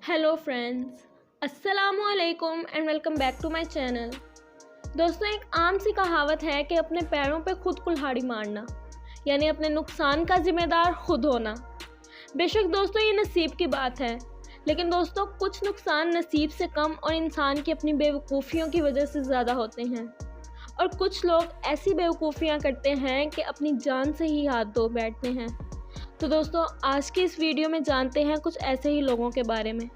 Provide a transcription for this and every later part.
Hello friends, अस्सलामुअलैकुम and welcome back to my channel. दोस्तों, एक आम सी कहावत है कि अपने पैरों पे खुद कुल्हाड़ी मारना यानी अपने नुकसान का जिम्मेदार खुद होना। बेशक दोस्तों, ये नसीब की बात है, लेकिन दोस्तों कुछ नुकसान नसीब से कम और इंसान की अपनी बेवकूफ़ियों की वजह से ज़्यादा होते हैं। और कुछ लोग ऐसी बेवकूफ़ियाँ करते हैं कि अपनी जान से ही हाथ धो बैठते हैं। तो दोस्तों, आज की इस वीडियो में जानते हैं कुछ ऐसे ही लोगों के बारे में।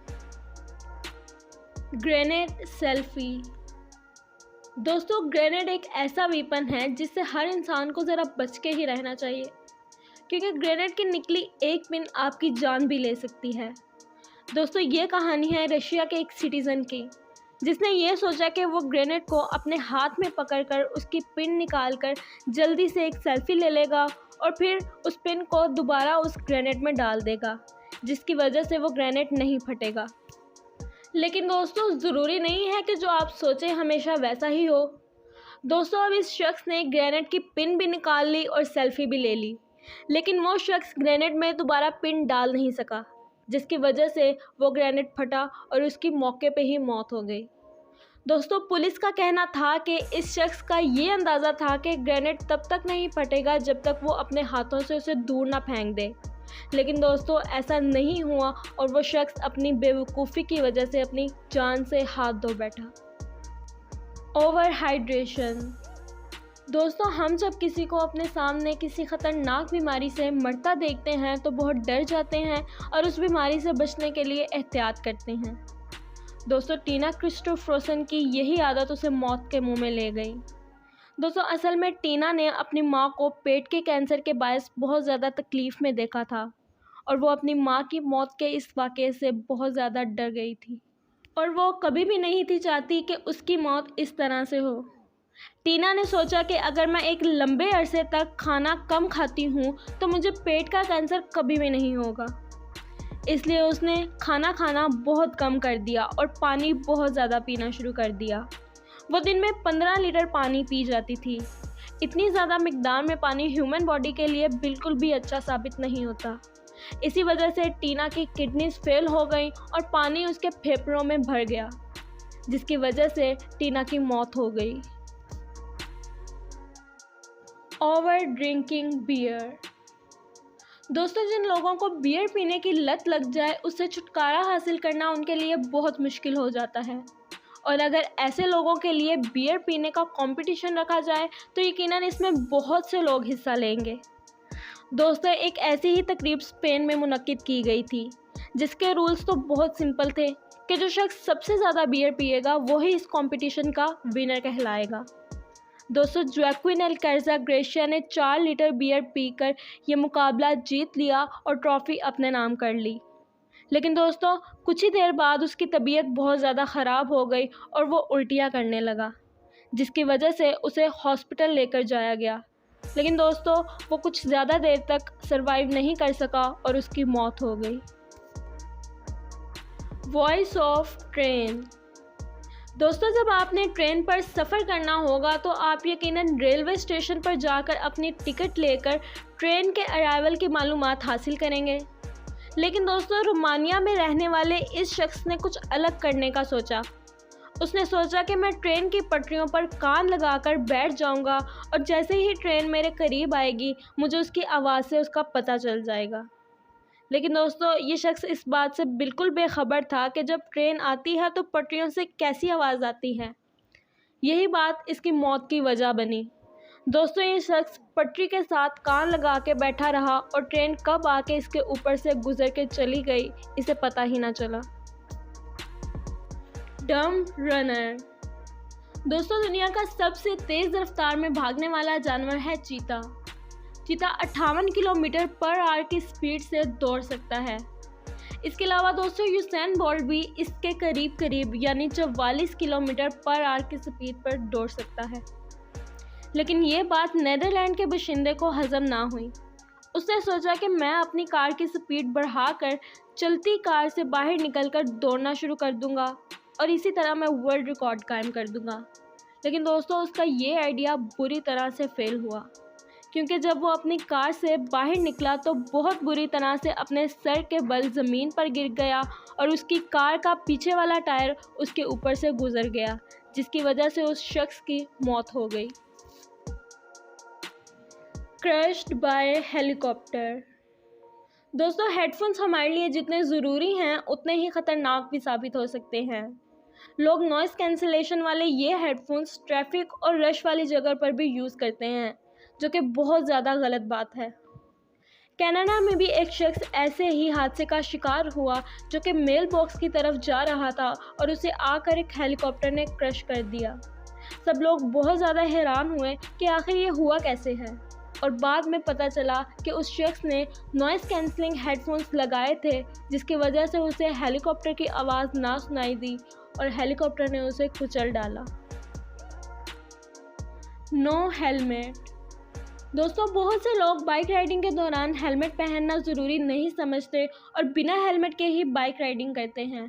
Grenade selfie. दोस्तों, ग्रेनेड एक ऐसा वेपन है जिससे हर इंसान को ज़रा बच के ही रहना चाहिए, क्योंकि ग्रेनेड की निकली एक पिन आपकी जान भी ले सकती है। दोस्तों, ये कहानी है रशिया के एक सिटीज़न की, जिसने ये सोचा कि वो ग्रेनेड को अपने हाथ में पकड़कर उसकी पिन निकालकर जल्दी से एक सेल्फी ले लेगा और फिर उस पिन को दोबारा उस ग्रेनेड में डाल देगा, जिसकी वजह से वो ग्रेनेड नहीं फटेगा। लेकिन दोस्तों, ज़रूरी नहीं है कि जो आप सोचें हमेशा वैसा ही हो। दोस्तों, अब इस शख्स ने ग्रेनेड की पिन भी निकाल ली और सेल्फी भी ले ली, लेकिन वो शख्स ग्रेनेड में दोबारा पिन डाल नहीं सका, जिसकी वजह से वो ग्रेनेड फटा और उसकी मौके पे ही मौत हो गई। दोस्तों, पुलिस का कहना था कि इस शख्स का ये अंदाज़ा था कि ग्रेनेड तब तक नहीं फटेगा जब तक वो अपने हाथों से उसे दूर ना फेंक दे। लेकिन दोस्तों, ऐसा नहीं हुआ और वो शख्स अपनी बेवकूफ़ी की वजह से अपनी जान से हाथ धो बैठा। Over hydration. दोस्तों, हम जब किसी को अपने सामने किसी ख़तरनाक बीमारी से मरता देखते हैं तो बहुत डर जाते हैं और उस बीमारी से बचने के लिए एहतियात करते हैं। दोस्तों, टीना क्रिस्टोफरसन की यही आदत उसे मौत के मुंह में ले गई। दोस्तों, असल में टीना ने अपनी माँ को पेट के कैंसर के बायस बहुत ज़्यादा तकलीफ़ में देखा था और वो अपनी माँ की मौत के इस वाक़े से बहुत ज़्यादा डर गई थी और वो कभी भी नहीं थी चाहती कि उसकी मौत इस तरह से हो। टीना ने सोचा कि अगर मैं एक लंबे अरसे तक खाना कम खाती हूँ तो मुझे पेट का कैंसर कभी भी नहीं होगा। इसलिए उसने खाना खाना बहुत कम कर दिया और पानी बहुत ज़्यादा पीना शुरू कर दिया। वो दिन में 15 लीटर पानी पी जाती थी। इतनी ज़्यादा मिकदार में पानी ह्यूमन बॉडी के लिए बिल्कुल भी अच्छा साबित नहीं होता। इसी वजह से टीना की किडनीज फेल हो गई और पानी उसके फेफड़ों में भर गया, जिसकी वजह से टीना की मौत हो गई। Over drinking beer. दोस्तों, जिन लोगों को बियर पीने की लत लग जाए उससे छुटकारा हासिल करना उनके लिए बहुत मुश्किल हो जाता है, और अगर ऐसे लोगों के लिए बियर पीने का कंपटीशन रखा जाए तो यकीनन इसमें बहुत से लोग हिस्सा लेंगे। दोस्तों, एक ऐसी ही तकरीब स्पेन में मुनक्किद की गई थी, जिसके रूल्स तो बहुत सिंपल थे कि जो शख्स सबसे ज़्यादा बियर पिएगा वही इस कंपटीशन का विनर कहलाएगा। दोस्तों, जोक्विन एल्कर्जा ग्रेशिया ने 4 लीटर बियर पीकर ये मुकाबला जीत लिया और ट्रॉफ़ी अपने नाम कर ली। लेकिन दोस्तों, कुछ ही देर बाद उसकी तबीयत बहुत ज़्यादा ख़राब हो गई और वो उल्टियाँ करने लगा, जिसकी वजह से उसे हॉस्पिटल लेकर जाया गया। लेकिन दोस्तों, वो कुछ ज़्यादा देर तक सरवाइव नहीं कर सका और उसकी मौत हो गई। Voice of train. दोस्तों, जब आपने ट्रेन पर सफ़र करना होगा तो आप यकीनन रेलवे स्टेशन पर जाकर अपनी टिकट लेकर ट्रेन के अराइवल की मालूमात हासिल करेंगे। लेकिन दोस्तों, रोमानिया में रहने वाले इस शख्स ने कुछ अलग करने का सोचा। उसने सोचा कि मैं ट्रेन की पटरियों पर कान लगाकर बैठ जाऊंगा और जैसे ही ट्रेन मेरे करीब आएगी मुझे उसकी आवाज़ से उसका पता चल जाएगा। लेकिन दोस्तों, ये शख्स इस बात से बिल्कुल बेखबर था कि जब ट्रेन आती है तो पटरियों से कैसी आवाज़ आती है। यही बात इसकी मौत की वजह बनी। दोस्तों, ये शख्स पटरी के साथ कान लगा के बैठा रहा और ट्रेन कब आके इसके ऊपर से गुजर के चली गई इसे पता ही ना चला। डम रनर। दोस्तों, दुनिया का सबसे तेज़ रफ्तार में भागने वाला जानवर है चीता। चीता 58 किलोमीटर पर आवर की स्पीड से दौड़ सकता है। इसके अलावा दोस्तों, यूसेन बोल्ट भी इसके करीब यानी 44 किलोमीटर पर आवर की स्पीड पर दौड़ सकता है। लेकिन ये बात नीदरलैंड के बाशिंदे को हज़म ना हुई। उसने सोचा कि मैं अपनी कार की स्पीड बढ़ाकर चलती कार से बाहर निकलकर दौड़ना शुरू कर दूंगा और इसी तरह मैं वर्ल्ड रिकॉर्ड कायम कर दूंगा। लेकिन दोस्तों, उसका ये आइडिया बुरी तरह से फेल हुआ, क्योंकि जब वो अपनी कार से बाहर निकला तो बहुत बुरी तरह से अपने सर के बल ज़मीन पर गिर गया और उसकी कार का पीछे वाला टायर उसके ऊपर से गुजर गया, जिसकी वजह से उस शख्स की मौत हो गई। Crushed by helicopter. दोस्तों, हेडफोन्स हमारे लिए जितने ज़रूरी हैं उतने ही ख़तरनाक भी साबित हो सकते हैं। लोग नॉइज़ कैंसिलेशन वाले ये हेडफोन्स ट्रैफिक और रश वाली जगह पर भी यूज़ करते हैं, जो कि बहुत ज़्यादा गलत बात है। कनाडा में भी एक शख्स ऐसे ही हादसे का शिकार हुआ, जो कि मेल बॉक्स की तरफ जा रहा था और उसे आकर एक हेलीकॉप्टर ने क्रश कर दिया। सब लोग बहुत ज़्यादा हैरान हुए कि आखिर ये हुआ कैसे है, और बाद में पता चला कि उस शख्स ने नॉइज़ कैंसलिंग हेडफोन्स लगाए थे, जिसकी वजह से उसे हेलीकॉप्टर की आवाज़ ना सुनाई दी और हेलीकॉप्टर ने उसे कुचल डाला। No helmet. दोस्तों, बहुत से लोग बाइक राइडिंग के दौरान हेलमेट पहनना ज़रूरी नहीं समझते और बिना हेलमेट के ही बाइक राइडिंग करते हैं।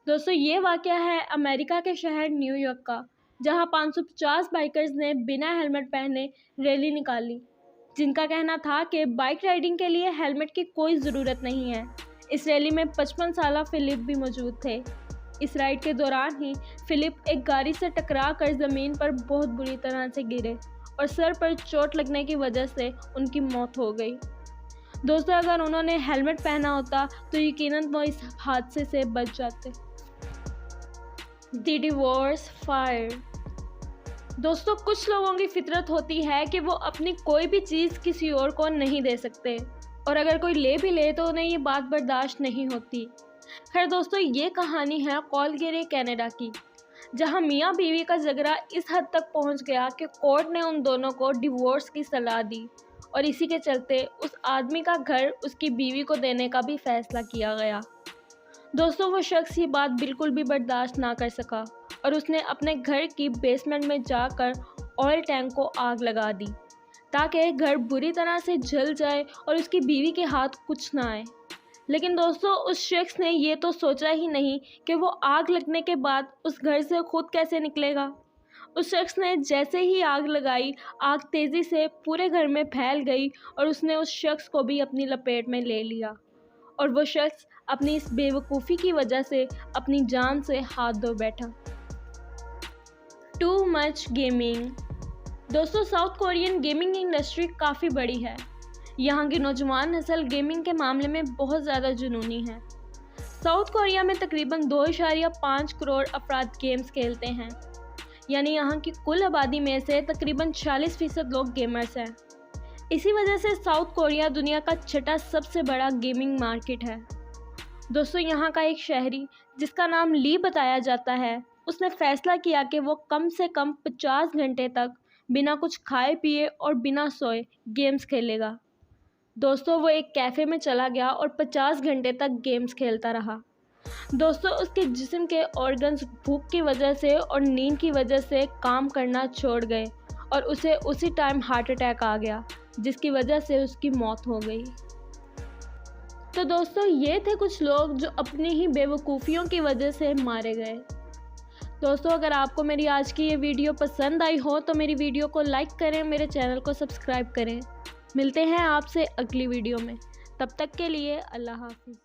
दोस्तों, ये वाक़या है अमेरिका के शहर न्यूयॉर्क का, जहां 550 बाइकर्स ने बिना हेलमेट पहने रैली निकाली, जिनका कहना था कि बाइक राइडिंग के लिए हेलमेट की कोई ज़रूरत नहीं है। इस रैली में 55 साला फिलिप भी मौजूद थे। इस राइड के दौरान ही फिलिप एक गाड़ी से टकरा कर ज़मीन पर बहुत बुरी तरह से गिरे और सर पर चोट लगने की वजह से उनकी मौत हो गई। दोस्तों, अगर उन्होंने हेलमेट पहना होता तो यकीनन वो इस हादसे से बच जाते। The divorce fire. दोस्तों, कुछ लोगों की फितरत होती है कि वो अपनी कोई भी चीज़ किसी और को नहीं दे सकते, और अगर कोई ले भी ले तो उन्हें ये बात बर्दाश्त नहीं होती। खैर दोस्तों, ये कहानी है कैलगरी कनाडा की, जहां मियाँ बीवी का झगड़ा इस हद तक पहुंच गया कि कोर्ट ने उन दोनों को डिवोर्स की सलाह दी, और इसी के चलते उस आदमी का घर उसकी बीवी को देने का भी फैसला किया गया। दोस्तों, वो शख्स ये बात बिल्कुल भी बर्दाश्त ना कर सका और उसने अपने घर की बेसमेंट में जाकर ऑयल टैंक को आग लगा दी, ताकि घर बुरी तरह से जल जाए और उसकी बीवी के हाथ कुछ ना आए। लेकिन दोस्तों, उस शख्स ने ये तो सोचा ही नहीं कि वो आग लगने के बाद उस घर से खुद कैसे निकलेगा। उस शख्स ने जैसे ही आग लगाई, आग तेज़ी से पूरे घर में फैल गई और उसने उस शख्स को भी अपनी लपेट में ले लिया, और वो शख्स अपनी इस बेवकूफ़ी की वजह से अपनी जान से हाथ धो बैठा। Too much gaming. दोस्तों, साउथ कोरियन गेमिंग इंडस्ट्री काफ़ी बड़ी है। यहाँ की नौजवान नस्ल गेमिंग के मामले में बहुत ज़्यादा जुनूनी है। साउथ कोरिया में तकरीबन 2.5 करोड़ अफराद गेम्स खेलते हैं, यानी यहाँ की कुल आबादी में से तकरीबन 40% लोग गेमर्स हैं। इसी वजह से साउथ कोरिया दुनिया का छठा सबसे बड़ा गेमिंग मार्केट है। दोस्तों, यहाँ का एक शहरी जिसका नाम ली बताया जाता है, उसने फ़ैसला किया कि वो कम से कम 50 घंटे तक बिना कुछ खाए पिए और बिना सोए गेम्स खेलेगा। दोस्तों, वो एक कैफ़े में चला गया और 50 घंटे तक गेम्स खेलता रहा। दोस्तों, उसके जिस्म के ऑर्गन्स भूख की वजह से और नींद की वजह से काम करना छोड़ गए और उसे उसी टाइम हार्ट अटैक आ गया, जिसकी वजह से उसकी मौत हो गई। तो दोस्तों, ये थे कुछ लोग जो अपनी ही बेवकूफ़ियों की वजह से मारे गए। दोस्तों, अगर आपको मेरी आज की ये वीडियो पसंद आई हो तो मेरी वीडियो को लाइक करें, मेरे चैनल को सब्सक्राइब करें। मिलते हैं आपसे अगली वीडियो में, तब तक के लिए अल्लाह हाफिज़।